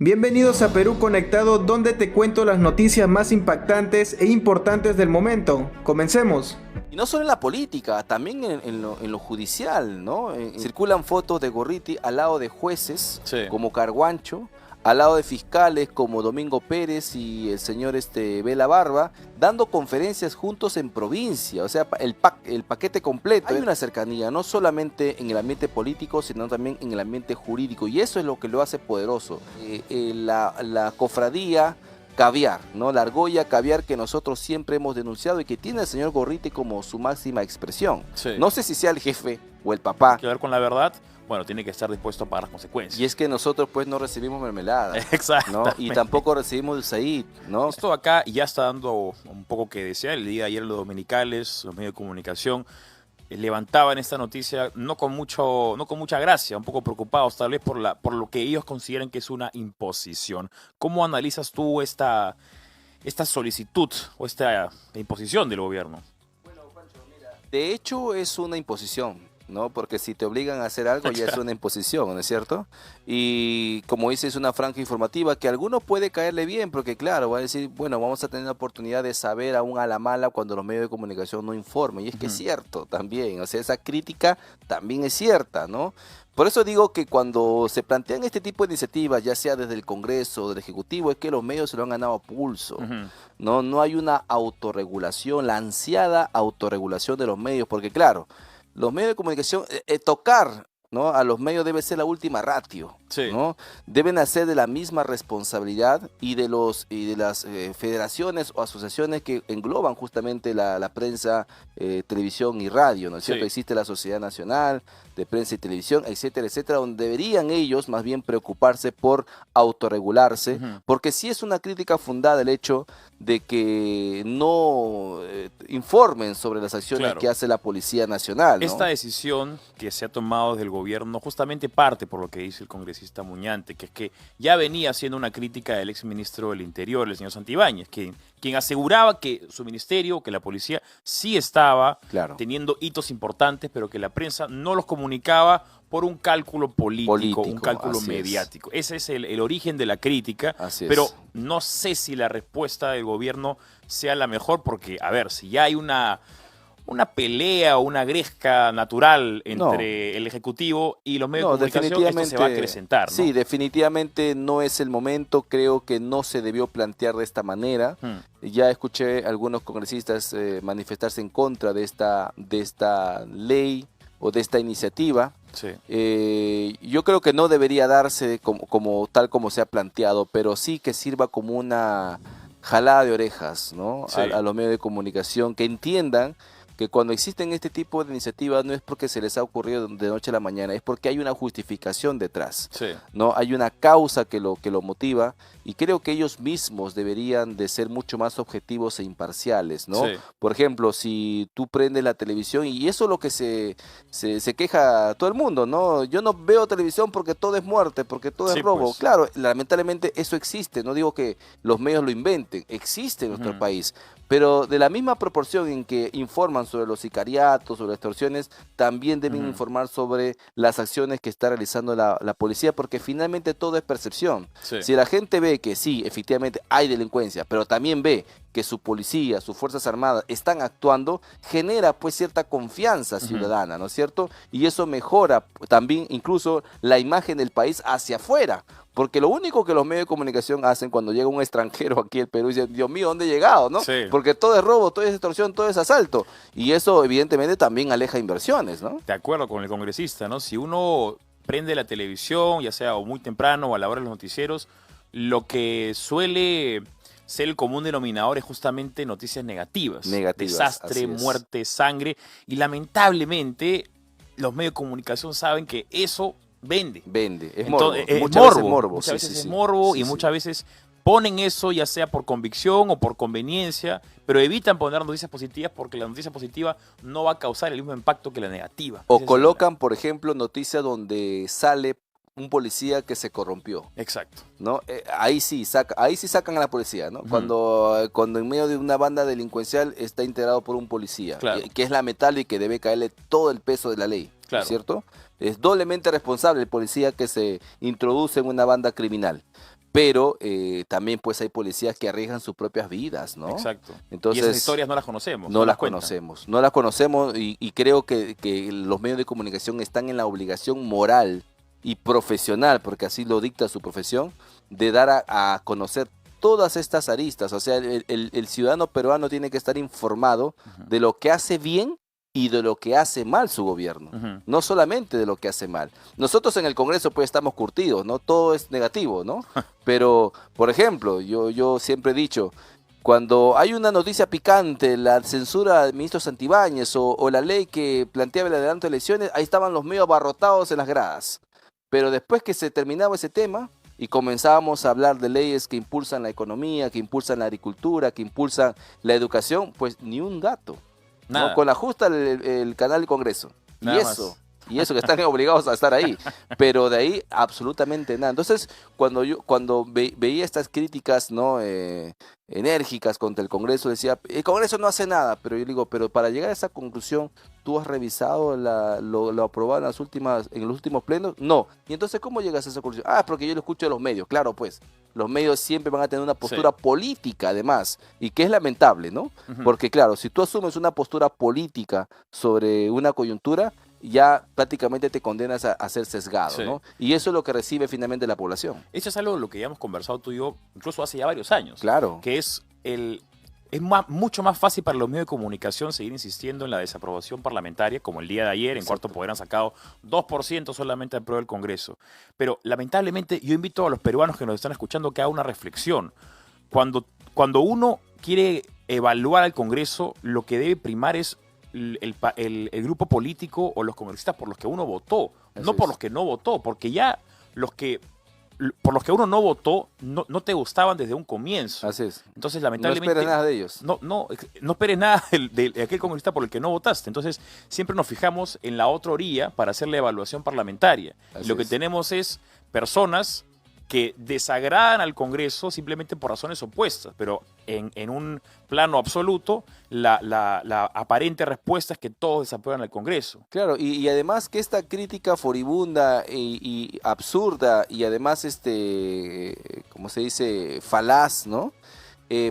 Bienvenidos a Perú Conectado, donde te cuento las noticias más impactantes e importantes del momento. Comencemos. Y no solo en la política, también en lo judicial, ¿no? Circulan fotos de Gorriti al lado de jueces Sí. como Carguancho, al lado de fiscales como Domingo Pérez y el señor Vela Barba, dando conferencias juntos en provincia, o sea, el paquete completo. Hay una cercanía, no solamente en el ambiente político, sino también en el ambiente jurídico, y eso es lo que lo hace poderoso. La cofradía caviar, ¿no? La argolla caviar que nosotros siempre hemos denunciado y que tiene el señor Gorriti como su máxima expresión. Sí. No sé si sea el jefe o el papá. Que ver con la verdad, bueno, tiene que estar dispuesto a pagar las consecuencias. Y es que nosotros pues no recibimos mermelada, Exacto. ¿no? Y tampoco recibimos de Said, ¿no? Esto acá ya está dando un poco que desear. El día de ayer los dominicales, los medios de comunicación, levantaban esta noticia no con mucha gracia, un poco preocupados tal vez por lo que ellos consideran que es una imposición. ¿Cómo analizas tú esta solicitud o esta imposición del gobierno? De hecho es una imposición, ¿no? Porque si te obligan a hacer algo ya es una imposición, ¿no es cierto? Y como dices, es una franja informativa que a algunos puede caerle bien, porque claro, va a decir, bueno, vamos a tener la oportunidad de saber aún a la mala cuando los medios de comunicación no informen. Y es que es cierto también, o sea, esa crítica también es cierta, ¿no? Por eso digo que cuando se plantean este tipo de iniciativas, ya sea desde el Congreso o del Ejecutivo, es que los medios se lo han ganado a pulso. No hay una autorregulación, la ansiada autorregulación de los medios, porque claro, los medios de comunicación, tocar, ¿no?, a los medios debe ser la última ratio, Sí. ¿no? Deben hacer de la misma responsabilidad y de las federaciones o asociaciones que engloban justamente la prensa, televisión y radio, ¿no es cierto? Sí. Existe la Sociedad Nacional de Prensa y Televisión, etcétera, etcétera, donde deberían ellos más bien preocuparse por autorregularse, porque sí es una crítica fundada el hecho de que no informen sobre las acciones Claro. que hace la Policía Nacional, ¿no? Esta decisión que se ha tomado desde el gobierno justamente parte por lo que dice el congresista Muñante, que es que ya venía siendo una crítica del exministro del Interior, el señor Santibáñez, quien aseguraba que su ministerio, que la policía, sí estaba Claro. teniendo hitos importantes, pero que la prensa no los comunicaba por un cálculo político, un cálculo así es. mediático. Ese es el origen de la crítica, Así es. pero no sé si la respuesta del gobierno sea la mejor, porque, a ver, si ya hay una pelea o una gresca natural entre el Ejecutivo y los medios de comunicación, esto se va a acrecentar, ¿no? Sí, definitivamente no es el momento, creo que no se debió plantear de esta manera. Ya escuché a algunos congresistas manifestarse en contra de esta ley o de esta iniciativa. Sí. Yo creo que no debería darse tal como se ha planteado, pero sí que sirva como una jalada de orejas, ¿no? Sí. A los medios de comunicación, que entiendan que cuando existen este tipo de iniciativas no es porque se les ha ocurrido de noche a la mañana, es porque hay una justificación detrás, Sí. ¿no? Hay una causa que lo motiva, y creo que ellos mismos deberían de ser mucho más objetivos e imparciales, ¿no? Sí. Por ejemplo, si tú prendes la televisión, y eso es lo que se queja todo el mundo, ¿no? Yo no veo televisión porque todo es muerte, porque todo Sí, es robo. pues. Claro, lamentablemente eso existe, no digo que los medios lo inventen, existe en nuestro país, pero de la misma proporción en que informan sobre los sicariatos, sobre las extorsiones, también deben informar sobre las acciones que está realizando la policía, porque finalmente todo es percepción. Sí. Si la gente ve que sí, efectivamente hay delincuencia, pero también ve que su policía, sus fuerzas armadas están actuando, genera pues cierta confianza ciudadana, ¿no es cierto? Y eso mejora también incluso la imagen del país hacia afuera. Porque lo único que los medios de comunicación hacen cuando llega un extranjero aquí al Perú, dicen, Dios mío, ¿dónde he llegado? ¿no? Sí. Porque todo es robo, todo es extorsión, todo es asalto. Y eso evidentemente también aleja inversiones, ¿no? De acuerdo con el congresista, ¿no? Si uno prende la televisión, ya sea o muy temprano o a la hora de los noticieros, lo que suele ser el común denominador es justamente noticias negativas. Desastre, así es. muerte, sangre. Y lamentablemente los medios de comunicación saben que eso vende. Vende, es Entonces, morbo. Muchas veces morbo. Muchas Sí, veces sí, es sí. morbo, Sí, y sí. muchas veces ponen eso ya sea por convicción o por conveniencia, pero evitan poner noticias positivas porque la noticia positiva no va a causar el mismo impacto que la negativa. O Esa es colocan, por ejemplo, noticias donde sale un policía que se corrompió, Exacto. ¿no? Ahí sí sacan a la policía, ¿no? Cuando en medio de una banda delincuencial está integrado por un policía, Claro. que es lamentable y que debe caerle todo el peso de la ley, Claro. ¿cierto? Es doblemente responsable el policía que se introduce en una banda criminal. pero también pues hay policías que arriesgan sus propias vidas, ¿no? Exacto. Entonces, y esas historias no las conocemos. no las cuentan. conocemos, no las conocemos y creo que los medios de comunicación están en la obligación moral y profesional, porque así lo dicta su profesión, de dar a conocer todas estas aristas. O sea, el ciudadano peruano tiene que estar informado de lo que hace bien y de lo que hace mal su gobierno, no solamente de lo que hace mal. Nosotros en el Congreso pues estamos curtidos, ¿no? Todo es negativo, ¿no? Pero, por ejemplo, yo siempre he dicho, cuando hay una noticia picante, la censura del ministro Santibáñez o la ley que planteaba el adelanto de elecciones, ahí estaban los medios abarrotados en las gradas. Pero después que se terminaba ese tema y comenzábamos a hablar de leyes que impulsan la economía, que impulsan la agricultura, que impulsan la educación, pues ni un gato. Nada. ¿No? Con la justa el canal del Congreso. Nada Y eso que están obligados a estar ahí. Pero de ahí absolutamente nada. Entonces, cuando veía estas críticas, ¿no? Enérgicas contra el Congreso, decía, el Congreso no hace nada. Pero yo digo, pero para llegar a esa conclusión, ¿tú has revisado lo aprobado en los últimos plenos? No. Y entonces, ¿cómo llegas a esa conclusión? Ah, porque yo lo escucho de los medios. Claro, pues. Los medios siempre van a tener una postura política, además, y que es lamentable, ¿no? Porque, claro, si tú asumes una postura política sobre una coyuntura, ya prácticamente te condenas a ser sesgado, ¿no? Y eso es lo que recibe finalmente la población. Eso es algo de lo que ya hemos conversado tú y yo, incluso hace ya varios años. Claro. Que es mucho más fácil para los medios de comunicación seguir insistiendo en la desaprobación parlamentaria, como el día de ayer. En Cuarto Poder han sacado 2% solamente aprueba el Congreso. Pero lamentablemente yo invito a los peruanos que nos están escuchando que hagan una reflexión. Cuando uno quiere evaluar al Congreso, lo que debe primar es el grupo político o los congresistas por los que uno votó, no por los que no votó, porque ya por los que uno no votó no te gustaban desde un comienzo. Así es. Entonces, lamentablemente, no esperes nada de ellos. No esperes nada de aquel congresista por el que no votaste. Entonces, siempre nos fijamos en la otra orilla para hacer la evaluación parlamentaria. Lo que tenemos es personas que desagradan al Congreso simplemente por razones opuestas, pero en un plano absoluto, la aparente respuesta es que todos desaprueban al Congreso. Claro, y además que esta crítica furibunda y absurda y además, ¿cómo se dice?, falaz, ¿no?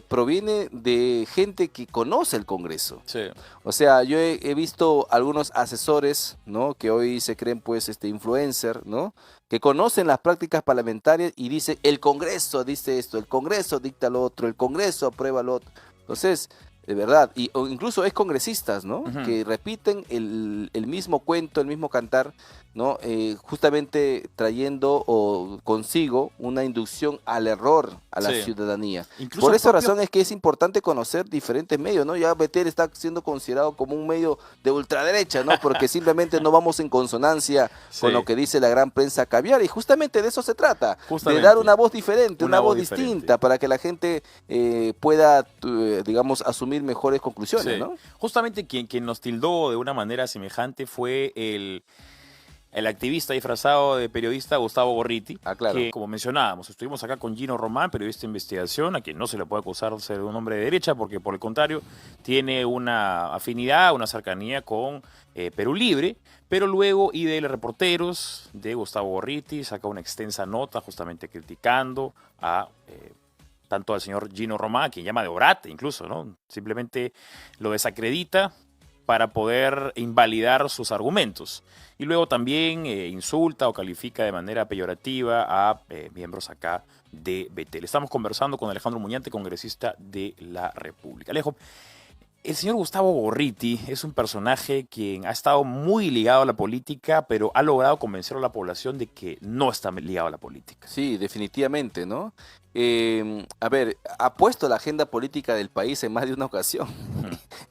Proviene de gente que conoce el Congreso. Sí. O sea, yo he visto algunos asesores, ¿no? Que hoy se creen, pues, influencer, ¿no? Que conocen las prácticas parlamentarias y dicen, el Congreso dice esto, el Congreso dicta lo otro, el Congreso aprueba lo otro. Entonces, de verdad, o incluso es congresistas, ¿no? Que repiten el mismo cuento, el mismo cantar, ¿no? Justamente trayendo consigo una inducción al error a la ciudadanía. Incluso por esa razón es que es importante conocer diferentes medios, ¿no? Ya Betel está siendo considerado como un medio de ultraderecha, ¿no? Porque simplemente no vamos en consonancia con lo que dice la gran prensa caviar, y justamente de eso se trata, de dar una voz diferente, una voz distinta, para que la gente pueda, digamos, asumir mejores conclusiones, ¿no? Justamente quien nos tildó de una manera semejante fue el activista disfrazado de periodista Gustavo Gorriti, claro. Que, como mencionábamos, estuvimos acá con Gino Román, periodista de investigación, a quien no se le puede acusar de ser un hombre de derecha, porque por el contrario tiene una afinidad, una cercanía con Perú Libre, pero luego IDL Reporteros de Gustavo Gorriti saca una extensa nota justamente criticando a tanto al señor Gino Román, a quien llama de orate incluso, ¿no? Simplemente lo desacredita para poder invalidar sus argumentos. Y luego también insulta o califica de manera peyorativa a miembros acá de Betel. Estamos conversando con Alejandro Muñante, congresista de la República. Alejo, el señor Gustavo Gorriti es un personaje quien ha estado muy ligado a la política, pero ha logrado convencer a la población de que no está ligado a la política. Sí, definitivamente, ¿no? A ver, ha puesto la agenda política del país en más de una ocasión.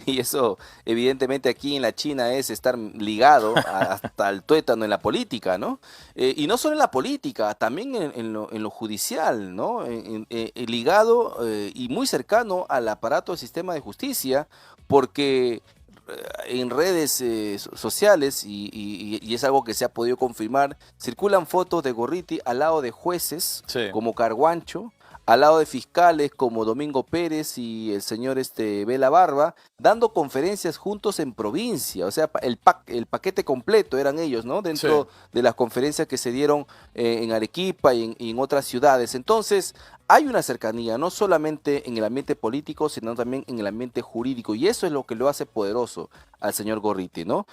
Y eso, evidentemente, aquí en la China es estar ligado hasta el tuétano en la política, ¿no? Y no solo en la política, también en lo judicial, ¿no? Ligado y muy cercano al aparato del sistema de justicia, porque en redes sociales, y es algo que se ha podido confirmar, circulan fotos de Gorriti al lado de jueces como Carguancho, al lado de fiscales como Domingo Pérez y el señor Vela Barba, dando conferencias juntos en provincia, o sea, el paquete completo eran ellos, ¿no? Dentro de las conferencias que se dieron en Arequipa y en otras ciudades. Entonces, hay una cercanía, no solamente en el ambiente político, sino también en el ambiente jurídico, y eso es lo que lo hace poderoso al señor Gorriti, ¿no?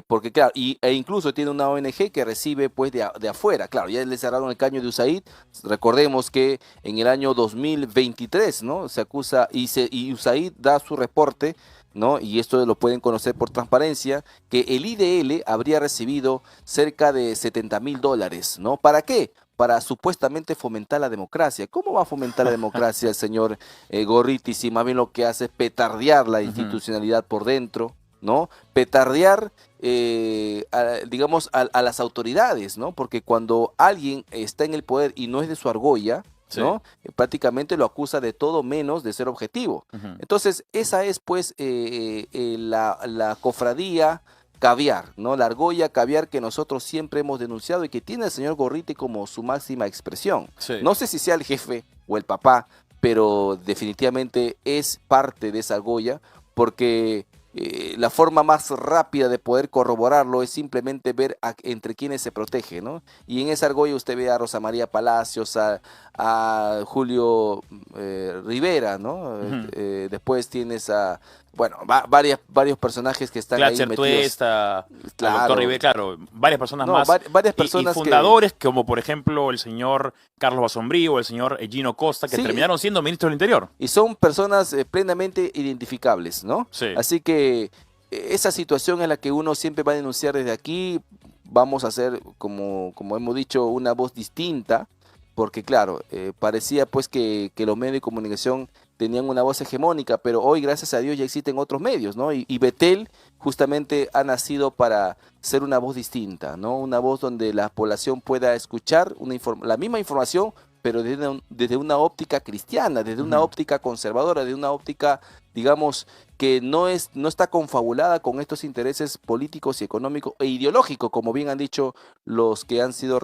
Porque claro, e incluso tiene una ONG que recibe pues de afuera, claro, ya le cerraron el caño de USAID, recordemos que en el año 2023, ¿no? Se acusa y USAID da su reporte, ¿no? Y esto lo pueden conocer por transparencia, que el IDL habría recibido cerca de $70.000, ¿no? ¿Para qué? Para supuestamente fomentar la democracia. ¿Cómo va a fomentar la democracia el señor Gorriti si más bien lo que hace es petardear la institucionalidad por dentro, ¿no? Petardear, digamos, a las autoridades, ¿no? Porque cuando alguien está en el poder y no es de su argolla, ¿no? Prácticamente lo acusa de todo menos de ser objetivo. Entonces, esa es pues la cofradía caviar, ¿no? La argolla caviar que nosotros siempre hemos denunciado y que tiene el señor Gorriti como su máxima expresión. No sé si sea el jefe o el papá, pero definitivamente es parte de esa argolla, porque la forma más rápida de poder corroborarlo es simplemente ver entre quienes se protege, ¿no? Y en esa argolla usted ve a Rosa María Palacios, a Julio Rivera, ¿no? Después tienes a, bueno, varios personajes que están ahí metidos. Tuesta, claro, doctor Rivera, claro, varias personas más. Varias personas y fundadores como por ejemplo el señor Carlos Basombrío o el señor Gino Costa, que terminaron siendo ministros del Interior. Y son personas plenamente identificables, ¿no? Así que esa situación es la que uno siempre va a denunciar desde aquí. Vamos a hacer, como hemos dicho, una voz distinta, porque claro, parecía pues que los medios de comunicación tenían una voz hegemónica, pero hoy gracias a Dios ya existen otros medios, ¿no? Y Betel justamente ha nacido para ser una voz distinta, ¿no? Una voz donde la población pueda escuchar la misma información, pero desde una óptica cristiana, desde una óptica conservadora, de una óptica, digamos, que no está confabulada con estos intereses políticos y económicos e ideológicos, como bien han dicho los que han sido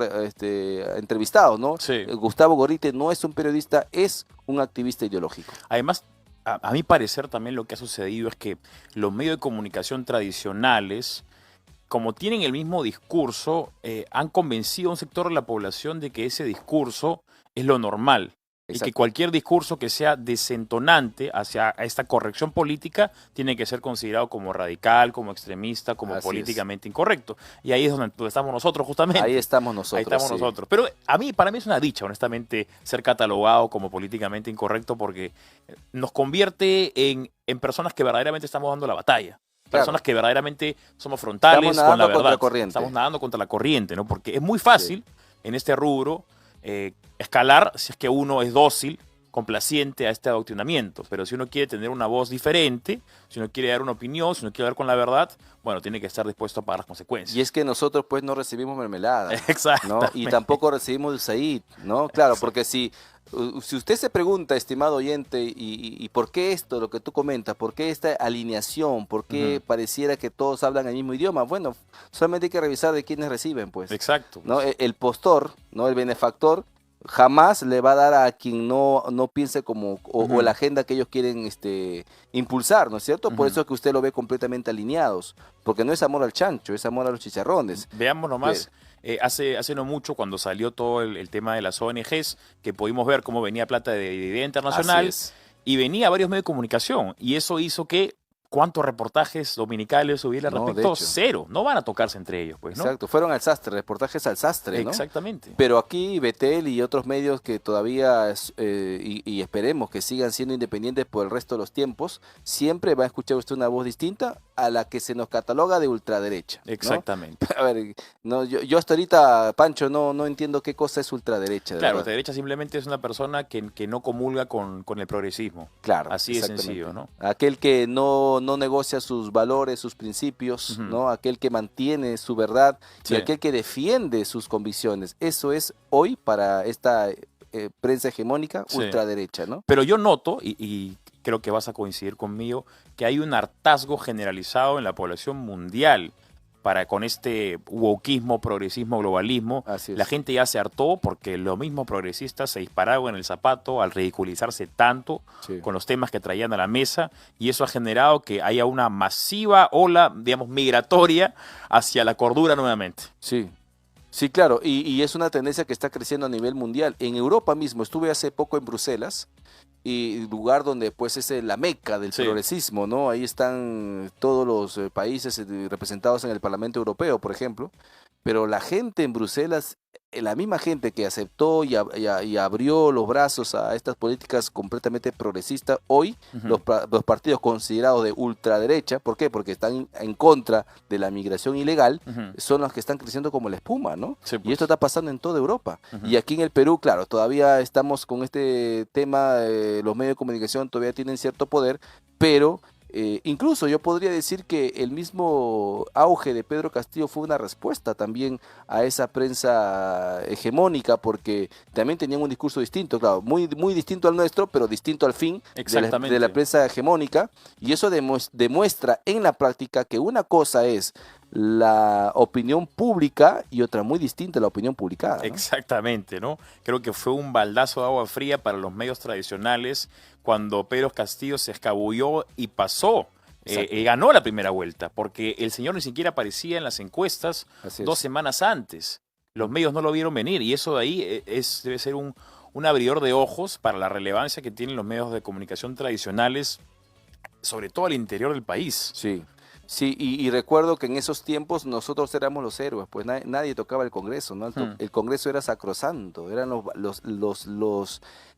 entrevistados, ¿no? Gustavo Gorriti no es un periodista, es un activista ideológico. Además, a mi parecer también lo que ha sucedido es que los medios de comunicación tradicionales, como tienen el mismo discurso, han convencido a un sector de la población de que ese discurso es lo normal. Exacto. Y que cualquier discurso que sea desentonante hacia esta corrección política tiene que ser considerado como radical, como extremista, como políticamente incorrecto. Y ahí es donde estamos nosotros justamente. Ahí estamos nosotros. Ahí estamos nosotros. Pero para mí es una dicha, honestamente, ser catalogado como políticamente incorrecto, porque nos convierte en personas que verdaderamente estamos dando la batalla. Personas que verdaderamente somos frontales con la verdad. Estamos nadando contra la corriente, ¿no? Porque es muy fácil en este rubro escalar si es que uno es dócil, complaciente a este adoctrinamiento, pero si uno quiere tener una voz diferente, si uno quiere dar una opinión, si uno quiere hablar con la verdad, bueno, tiene que estar dispuesto a pagar las consecuencias. Y es que nosotros pues no recibimos mermelada, exacto, ¿no? Y tampoco recibimos de USAID, ¿no? Claro, porque si usted se pregunta, estimado oyente, y por qué esto, lo que tú comentas, por qué esta alineación, por qué pareciera que todos hablan el mismo idioma, bueno, solamente hay que revisar de quiénes reciben, pues. Exacto. ¿No? El postor, ¿no? El benefactor, jamás le va a dar a quien no piense como, o la agenda que ellos quieren impulsar, ¿no es cierto? Por eso es que usted lo ve completamente alineados, porque no es amor al chancho, es amor a los chicharrones. Veamos nomás, hace no mucho, cuando salió todo el tema de las ONGs, que pudimos ver cómo venía plata de Idea Internacional, y venía a varios medios de comunicación, y eso hizo que ¿cuántos reportajes dominicales hubiera al respecto? Cero. No van a tocarse entre ellos, pues, ¿no? Exacto. Fueron al sastre, reportajes al sastre, ¿no? Exactamente. Pero aquí Betel y otros medios que todavía, y esperemos que sigan siendo independientes por el resto de los tiempos, siempre va a escuchar usted una voz distinta a la que se nos cataloga de ultraderecha, ¿no? Exactamente. A ver, no, yo hasta ahorita, Pancho, no entiendo qué cosa es ultraderecha. Claro, ultraderecha simplemente es una persona que no comulga con el progresismo. Claro. Así de sencillo, ¿no? Aquel que no negocia sus valores, sus principios, ¿no? Aquel que mantiene su verdad y aquel que defiende sus convicciones. Eso es hoy para esta prensa hegemónica ultraderecha, ¿no? Pero yo noto, y creo que vas a coincidir conmigo, que hay un hartazgo generalizado en la población mundial con este wokismo, progresismo, globalismo. Así es. La gente ya se hartó porque los mismos progresistas se dispararon en el zapato al ridiculizarse tanto Sí. con los temas que traían a la mesa, y eso ha generado que haya una masiva ola, digamos, migratoria hacia la cordura nuevamente. Sí, sí, claro, y es una tendencia que está creciendo a nivel mundial. En Europa mismo, estuve hace poco en Bruselas, y lugar donde pues es la meca del Sí. progresismo, ¿no? Ahí están todos los países representados en el Parlamento Europeo, por ejemplo, pero la gente en Bruselas, la misma gente que aceptó y abrió los brazos a estas políticas completamente progresistas, hoy Ujú. los partidos considerados de ultraderecha, ¿por qué? Porque están en contra de la migración ilegal, Ujú. son los que están creciendo como la espuma, ¿no? Sí, Y pues. esto está pasando en toda Europa. Ujú. Y aquí en el Perú, claro, todavía estamos con este tema, los medios de comunicación todavía tienen cierto poder, pero incluso yo podría decir que el mismo auge de Pedro Castillo fue una respuesta también a esa prensa hegemónica, porque también tenían un discurso distinto, claro, muy, muy distinto al nuestro, pero distinto al fin Exactamente. de la prensa hegemónica, y eso demuestra en la práctica que una cosa es la opinión pública y otra muy distinta a la opinión publicada, ¿no? Exactamente, ¿no? Creo que fue un baldazo de agua fría para los medios tradicionales cuando Pedro Castillo se escabulló y pasó, Exacto. ganó la primera vuelta, porque el señor ni siquiera aparecía en las encuestas Así 2 es. semanas antes. Los medios no lo vieron venir, y eso de ahí debe ser un abridor de ojos para la relevancia que tienen los medios de comunicación tradicionales, sobre todo al interior del país. Sí, sí, y recuerdo que en esos tiempos nosotros éramos los héroes, pues nadie tocaba el Congreso, ¿no? El Congreso era sacrosanto, eran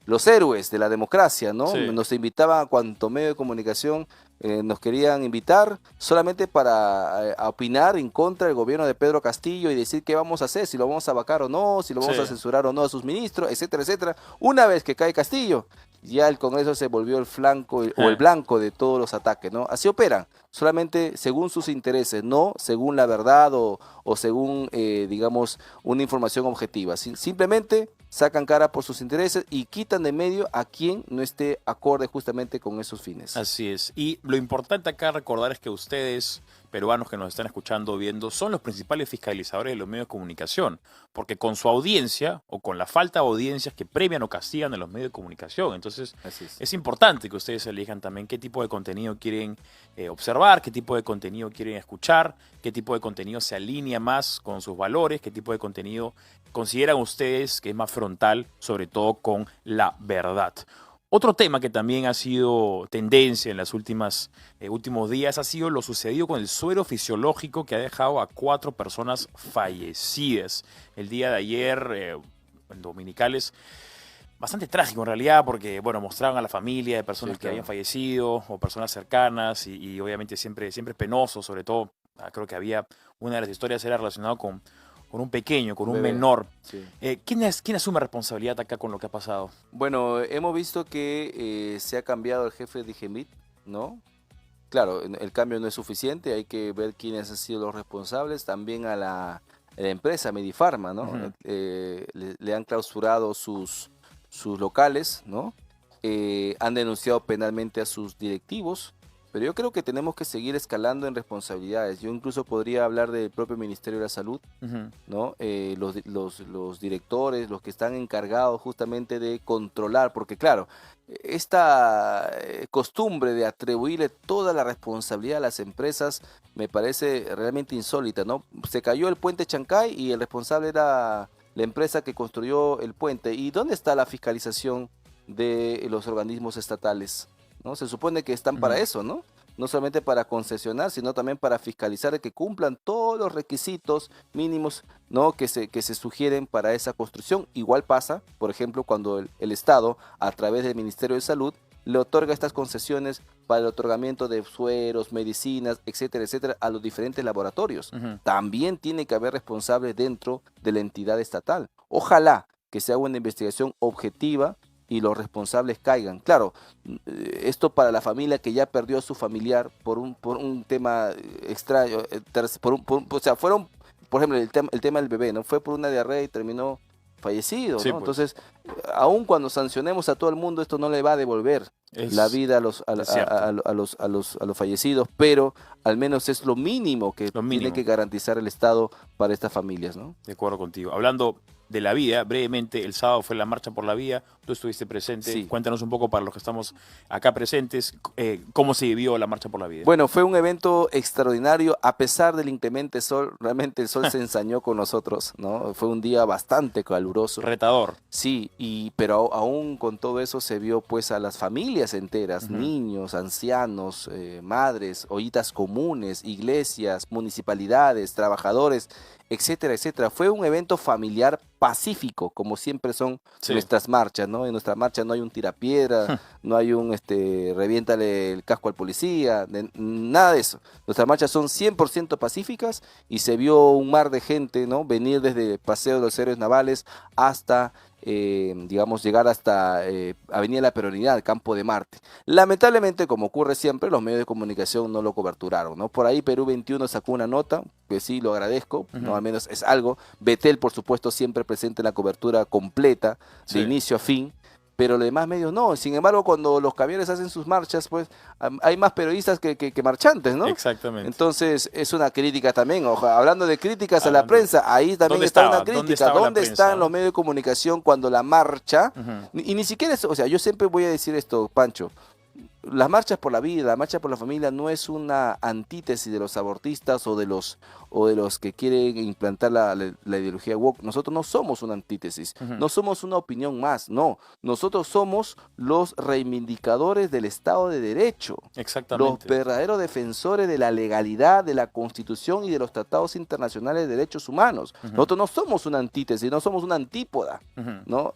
los héroes de la democracia, ¿no? Sí. Nos invitaban a cuanto medio de comunicación, nos querían invitar solamente para a opinar en contra del gobierno de Pedro Castillo y decir qué vamos a hacer, si lo vamos a vacar o no, si lo vamos Sí. a censurar o no a sus ministros, etcétera, etcétera. Una vez que cae Castillo, ya el Congreso se volvió el flanco o el blanco de todos los ataques, ¿no? Así operan, solamente según sus intereses, no según la verdad o según, digamos, una información objetiva. Simplemente sacan cara por sus intereses y quitan de medio a quien no esté acorde justamente con esos fines. Así es. Y lo importante acá recordar es que ustedes, peruanos que nos están escuchando o viendo, son los principales fiscalizadores de los medios de comunicación, porque con su audiencia o con la falta de audiencias que premian o castigan en los medios de comunicación. Entonces, Así es. es importante que ustedes elijan también qué tipo de contenido quieren observar, qué tipo de contenido quieren escuchar, qué tipo de contenido se alinea más con sus valores, qué tipo de contenido consideran ustedes que es más frontal, sobre todo con la verdad. Otro tema que también ha sido tendencia en los últimos días ha sido lo sucedido con el suero fisiológico que ha dejado a 4 personas fallecidas. El día de ayer, en Dominicales, bastante trágico en realidad, porque bueno, mostraban a la familia de personas Sí, que claro. habían fallecido o personas cercanas y obviamente siempre es penoso, sobre todo creo que había una de las historias era relacionada con un pequeño, con un Bebé. menor. Sí. ¿Quién asume responsabilidad acá con lo que ha pasado? Bueno, hemos visto que se ha cambiado el jefe de IGEMIT, ¿no? Claro, el cambio no es suficiente, hay que ver quiénes han sido los responsables, también a la empresa Medifarma, ¿no? Ujú. Le han clausurado sus locales, ¿no? Han denunciado penalmente a sus directivos, pero yo creo que tenemos que seguir escalando en responsabilidades. Yo incluso podría hablar del propio Ministerio de la Salud, Ujú. ¿no? Los directores, los que están encargados justamente de controlar, porque claro, esta costumbre de atribuirle toda la responsabilidad a las empresas me parece realmente insólita, ¿no? Se cayó el puente Chancay y el responsable era la empresa que construyó el puente. ¿Y dónde está la fiscalización de los organismos estatales? ¿No? Se supone que están para Ujú. eso, ¿no? No solamente para concesionar, sino también para fiscalizar de que cumplan todos los requisitos mínimos, ¿no? que se sugieren para esa construcción. Igual pasa, por ejemplo, cuando el Estado, a través del Ministerio de Salud, le otorga estas concesiones para el otorgamiento de sueros, medicinas, etcétera, etcétera, a los diferentes laboratorios. Ujú. También tiene que haber responsables dentro de la entidad estatal. Ojalá que se haga una investigación objetiva y los responsables caigan. Claro, esto para la familia que ya perdió a su familiar por un tema extraño, o sea, fueron, por ejemplo, el tema del bebé, ¿no? Fue por una diarrea y terminó fallecidos, Sí, ¿no? pues. Entonces, aun cuando sancionemos a todo el mundo, esto no le va a devolver la vida a es cierto. a los fallecidos, pero al menos es lo mínimo que Lo tiene mínimo. que garantizar el Estado para estas familias, ¿no? De acuerdo contigo. Hablando de la vida, brevemente, el sábado fue la Marcha por la Vida, tú estuviste presente. Sí. Cuéntanos un poco para los que estamos acá presentes, cómo se vivió la Marcha por la Vida. Bueno, fue un evento extraordinario, a pesar del inclemente sol, realmente el sol se ensañó con nosotros, ¿no? Fue un día bastante caluroso. Retador. Sí, pero aún con todo eso se vio pues a las familias enteras, Ujú. niños, ancianos, madres, ollitas comunes, iglesias, municipalidades, trabajadores, etcétera, etcétera. Fue un evento familiar pacífico, como siempre son Sí. nuestras marchas, ¿no? En nuestra marcha no hay un tirapiedra, no hay un reviéntale el casco al policía, nada de eso. Nuestras marchas son 100% pacíficas y se vio un mar de gente, ¿no? Venir desde Paseo de los Héroes Navales hasta digamos, llegar hasta Avenida La Peronidad, Campo de Marte. Lamentablemente, como ocurre siempre, los medios de comunicación no lo coberturaron, ¿no? Por ahí Perú 21 sacó una nota, que sí, lo agradezco, ¿no? Ujú. Al menos es algo. Betel, por supuesto, siempre presente en la cobertura completa, Sí. de inicio a fin. Pero los demás medios no. Sin embargo, cuando los camiones hacen sus marchas, pues hay más periodistas que marchantes, ¿no? Exactamente. Entonces, es una crítica también. hablando de críticas a la Hablando- prensa, ahí también ¿Dónde está estaba? una ¿Dónde crítica. estaba la ¿Dónde prensa, están no? los medios de comunicación cuando la marcha? Ujú. Y ni siquiera es, o sea, yo siempre voy a decir esto, Pancho. Las marchas por la vida, la marcha por la familia no es una antítesis de los abortistas o de los que quieren implantar la ideología woke. Nosotros no somos una antítesis, Ujú. no somos una opinión más, no. Nosotros somos los reivindicadores del Estado de Derecho, los Exactamente. verdaderos defensores de la legalidad, de la Constitución y de los tratados internacionales de derechos humanos. Ujú. Nosotros no somos una antítesis, no somos una antípoda. Ujú. ¿No?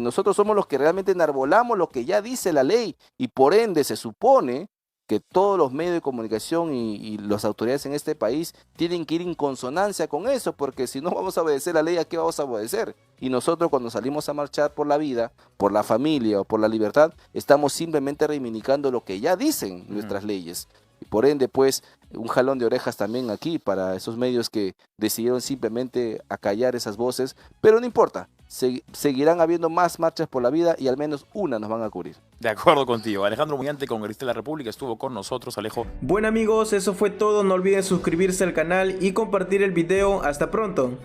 Nosotros somos los que realmente enarbolamos lo que ya dice la ley y por ende se supone que todos los medios de comunicación y las autoridades en este país tienen que ir en consonancia con eso, porque si no vamos a obedecer la ley, ¿a qué vamos a obedecer? Y nosotros cuando salimos a marchar por la vida, por la familia o por la libertad, estamos simplemente reivindicando lo que ya dicen nuestras leyes. Y por ende, pues, un jalón de orejas también aquí para esos medios que decidieron simplemente acallar esas voces, pero no importa, seguirán habiendo más marchas por la vida y al menos una nos van a cubrir. De acuerdo contigo. Alejandro Muñante, congresista de la República, estuvo con nosotros. Alejo. Bueno amigos, eso fue todo, no olviden suscribirse al canal y compartir el video, hasta pronto.